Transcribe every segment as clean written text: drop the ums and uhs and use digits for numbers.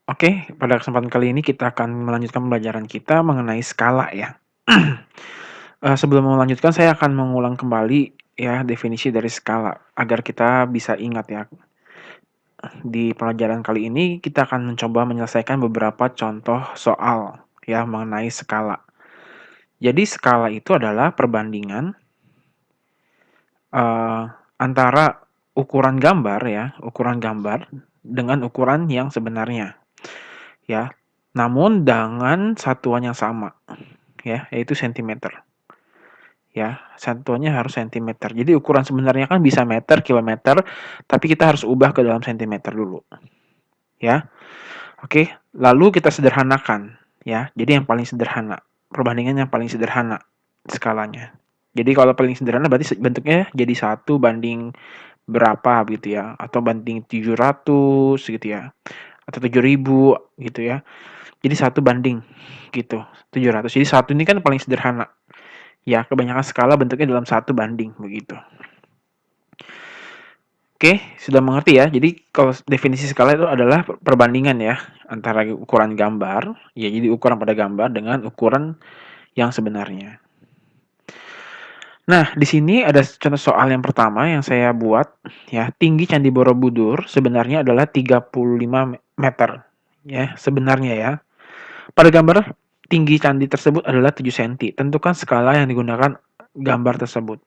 Oke, pada kesempatan kali ini kita akan melanjutkan pembelajaran kita mengenai skala ya. Sebelum melanjutkan saya akan mengulang kembali ya definisi dari skala agar kita bisa ingat ya. Di pelajaran kali ini kita akan mencoba menyelesaikan beberapa contoh soal ya mengenai skala. Jadi skala itu adalah perbandingan eee, antara ukuran gambar ya, ukuran gambar dengan ukuran yang sebenarnya ya. Namun dengan satuan yang sama. Ya, yaitu sentimeter. Ya, satuannya harus sentimeter. Jadi ukuran sebenarnya kan bisa meter, kilometer, tapi kita harus ubah ke dalam sentimeter dulu. Ya. Oke, lalu kita sederhanakan ya. Jadi yang paling sederhana, perbandingan yang paling sederhana skalanya. Jadi kalau paling sederhana berarti bentuknya jadi 1 banding berapa gitu ya, atau banding 700 gitu ya, atau 7.000 gitu ya. Jadi 1 banding gitu, 700. Jadi 1 ini kan paling sederhana. Ya, kebanyakan skala bentuknya dalam 1 banding, begitu. Oke, sudah mengerti ya. Jadi kalau definisi skala itu adalah perbandingan ya antara ukuran gambar, ya jadi ukuran pada gambar dengan ukuran yang sebenarnya. Nah, di sini ada contoh soal yang pertama yang saya buat ya. Tinggi Candi Borobudur sebenarnya adalah 35 meter ya, sebenarnya ya. Pada gambar tinggi candi tersebut adalah 7 cm. Tentukan skala yang digunakan gambar tersebut.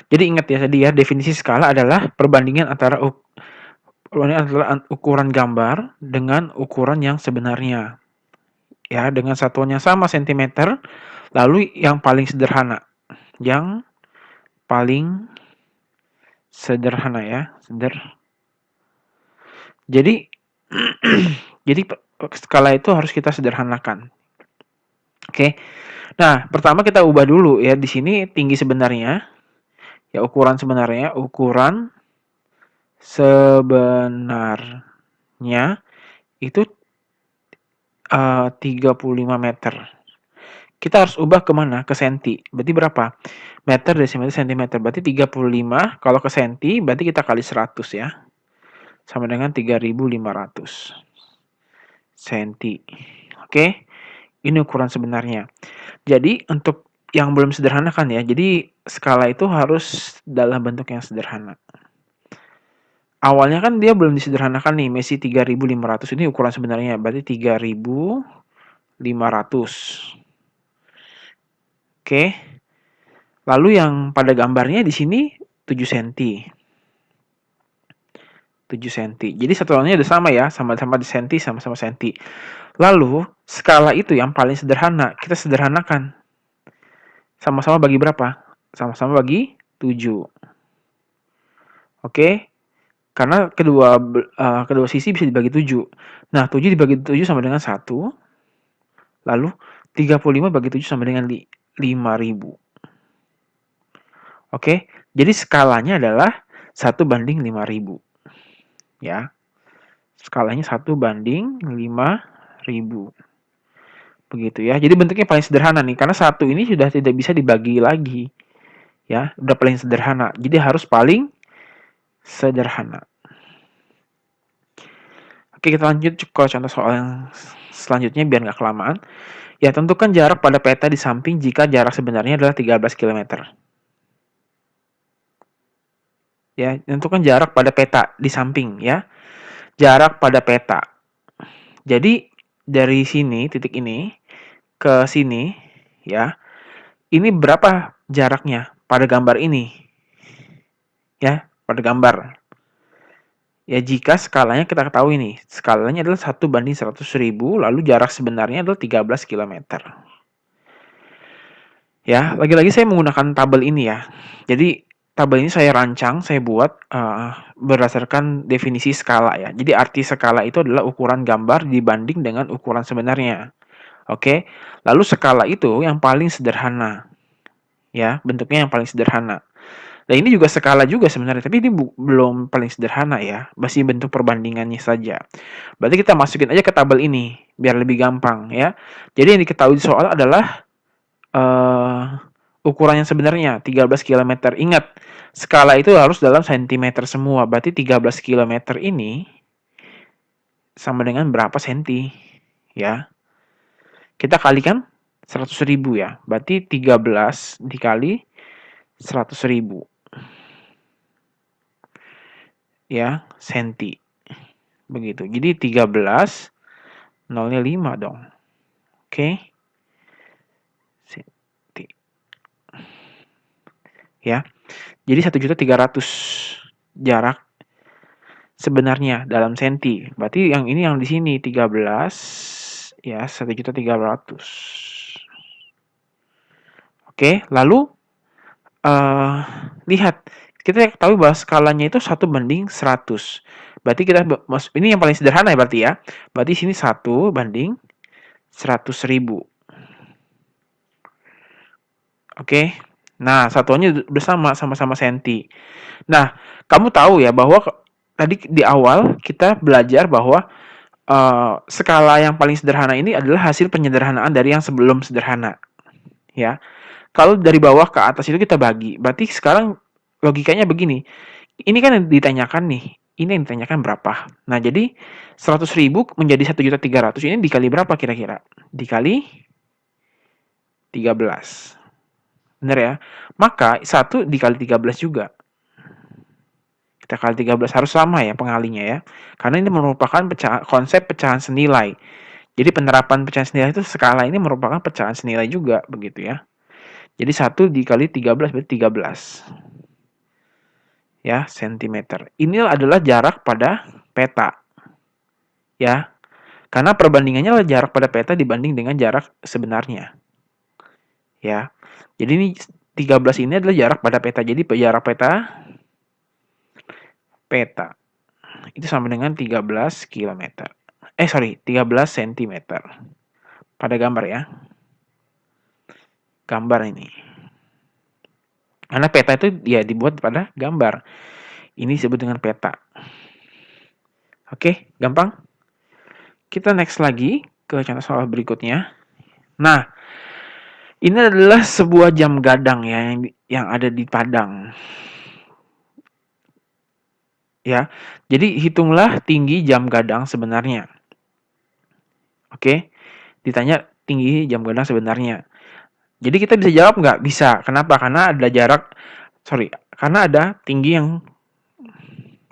Jadi ingat ya tadi ya, definisi skala adalah perbandingan antara ukuran gambar dengan ukuran yang sebenarnya. Ya, dengan satuan yang sama sentimeter, lalu yang paling sederhana. Yang paling sederhana ya, Jadi jadi skala itu harus kita sederhanakan. Oke. Nah, pertama kita ubah dulu ya, di sini tinggi sebenarnya, ya ukuran sebenarnya itu 35 meter. Kita harus ubah ke mana? Ke senti. Berarti berapa? Meter, desimeter, sentimeter. Berarti 35 kalau ke senti berarti kita kali 100 ya. Sama dengan 3.500 senti. Oke. Ini ukuran sebenarnya. Jadi untuk yang belum sederhana kan ya. Jadi skala itu harus dalam bentuk yang sederhana. Awalnya kan dia belum disederhanakan nih, Messi 3.500 ini ukuran sebenarnya, berarti 3.500. Oke. Lalu yang pada gambarnya di sini 7 cm. 7 cm. Jadi satuannya udah sama ya, sama-sama di senti, sama-sama senti. Lalu skala itu yang paling sederhana, kita sederhanakan. Sama-sama bagi berapa? Sama-sama bagi 7. Oke. Karena kedua sisi bisa dibagi 7. Nah, 7 dibagi 7 sama dengan 1. Lalu 35 bagi 7 sama dengan 5.000. Oke, jadi skalanya adalah 1 banding 5.000. Ya, skalanya 1 banding 5.000. Begitu ya, jadi bentuknya paling sederhana nih, karena 1 ini sudah tidak bisa dibagi lagi. Ya, udah paling sederhana, jadi harus paling sederhana. Oke, kita lanjut ke contoh soal yang selanjutnya biar nggak kelamaan. Ya, tentukan jarak pada peta di samping jika jarak sebenarnya adalah 13 km. Ya, tentukan jarak pada peta di samping ya. Jarak pada peta. Jadi dari sini, titik ini ke sini ya. Ini berapa jaraknya pada gambar ini? Ya, pada gambar. Ya, jika skalanya kita ketahui nih, skalanya adalah 1 banding 100.000, lalu jarak sebenarnya adalah 13 km. Ya, lagi-lagi saya menggunakan tabel ini ya. Jadi, tabel ini saya rancang, saya buat berdasarkan definisi skala ya. Jadi, arti skala itu adalah ukuran gambar dibanding dengan ukuran sebenarnya. Oke, lalu skala itu yang paling sederhana. Ya, bentuknya yang paling sederhana. Nah, ini juga skala juga sebenarnya, tapi ini belum paling sederhana ya, masih bentuk perbandingannya saja. Berarti kita masukin aja ke tabel ini, biar lebih gampang ya. Jadi yang diketahui di soal adalah ukuran yang sebenarnya 13 km. Ingat, skala itu harus dalam sentimeter semua. Berarti 13 km ini sama dengan berapa senti, ya. Kita kalikan 100.000 ya, berarti 13 dikali 100.000 ya, senti. Begitu. Jadi 13, nolnya 5 dong. Oke. Senti. Ya. Jadi 1.300.000 jarak sebenarnya dalam senti. Berarti yang ini yang di sini 13 ya 1.300.000. Oke, lalu lihat kita tahu bahwa skalanya itu 1:100. Berarti kita ini yang paling sederhana ya berarti ya. Berarti sini 1/100.000. Oke. Nah, satuannya udah sama-sama senti. Nah, kamu tahu ya bahwa tadi di awal kita belajar bahwa skala yang paling sederhana ini adalah hasil penyederhanaan dari yang sebelum sederhana, ya. Kalau dari bawah ke atas itu kita bagi. Berarti sekarang logikanya begini. Ini kan yang ditanyakan nih. Ini yang ditanyakan berapa? Nah, jadi 100.000 menjadi 1.300.000 ini dikali berapa kira-kira? Dikali 13. Benar ya? Maka 1 dikali 13 juga. Kita kali 13 harus sama ya pengalinya ya. Karena ini merupakan konsep pecahan senilai. Jadi penerapan pecahan senilai itu skala ini merupakan pecahan senilai juga begitu ya. Jadi 1 dikali 13 berarti 13. Ya, sentimeter. Ini adalah jarak pada peta. Ya. Karena perbandingannya adalah jarak pada peta dibanding dengan jarak sebenarnya. Ya. Jadi ini 13 ini adalah jarak pada peta. Jadi jarak peta itu sama dengan 13 km. 13 cm. Pada gambar ya. Gambar ini. Karena peta itu ya dibuat pada gambar. Ini disebut dengan peta. Oke, gampang? Kita next lagi ke contoh soal berikutnya. Nah, ini adalah sebuah jam gadang ya yang ada di Padang. Ya. Jadi hitunglah tinggi jam gadang sebenarnya. Oke. Ditanya tinggi jam gadang sebenarnya. Jadi kita bisa jawab nggak? Bisa. Kenapa? Karena ada tinggi yang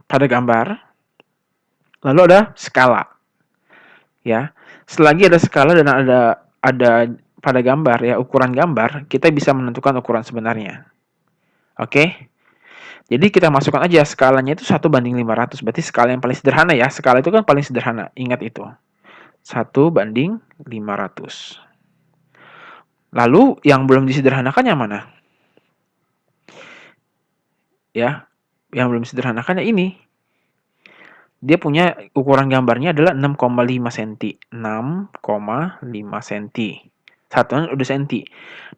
pada gambar, lalu ada skala. Ya. Selagi ada skala dan ada pada gambar ya, ukuran gambar, kita bisa menentukan ukuran sebenarnya. Oke? Jadi kita masukkan aja skalanya itu 1:500. Berarti skala yang paling sederhana ya. Skala itu kan paling sederhana. Ingat itu. 1:500. Lalu yang belum disederhanakan yang mana? Ya, yang belum disederhanakan ya ini. Dia punya ukuran gambarnya adalah 6,5 cm. 6,5 cm. Satuan udah senti.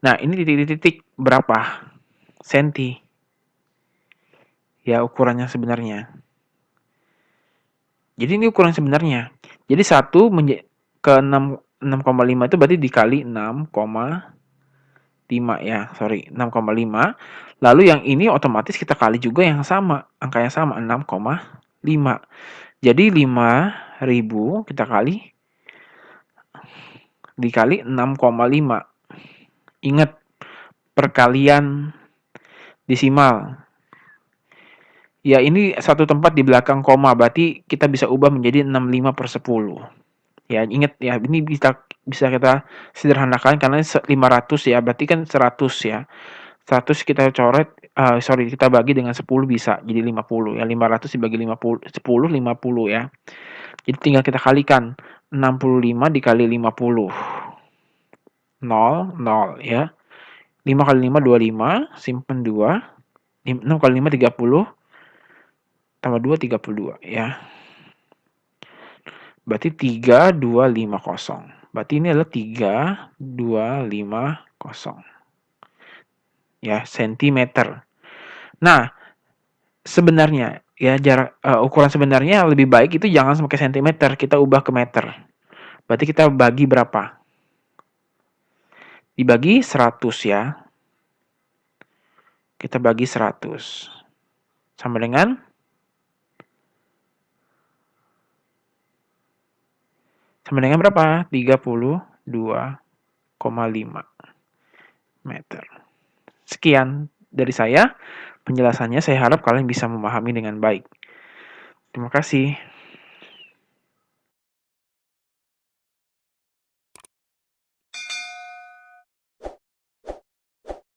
Nah, ini titik-titik berapa senti? Ya, ukurannya sebenarnya. Jadi ini ukuran sebenarnya. Jadi 1 ke 6,5 itu berarti dikali 6,5 ya. 6,5. Lalu yang ini otomatis kita kali juga yang sama. Angka yang sama 6,5. Jadi 5.000 kita dikali 6,5. Ingat perkalian desimal. Ya, ini satu tempat di belakang koma, berarti kita bisa ubah menjadi 65/10. Ya, ingat ya, ini bisa kita sederhanakan karena 500 ya, berarti kan 100 ya. 100 kita coret, kita bagi dengan 10 bisa, jadi 50 ya. 500 dibagi 10, 50 ya. Jadi tinggal kita kalikan, 65 dikali 50. 0, 0 ya. 5 kali 5, 25, simpen 2. 6 kali 5, 30. Tambah 2, 32 ya. Berarti 3250. Berarti ini adalah 3250. Ya, sentimeter. Nah, sebenarnya ya jarak ukuran sebenarnya lebih baik itu jangan pakai sentimeter, kita ubah ke meter. Berarti kita bagi berapa? Dibagi 100 ya. Kita bagi 100. Sama dengan Sama dengan berapa? 32,5 meter. Sekian dari saya penjelasannya, saya harap kalian bisa memahami dengan baik. Terima kasih.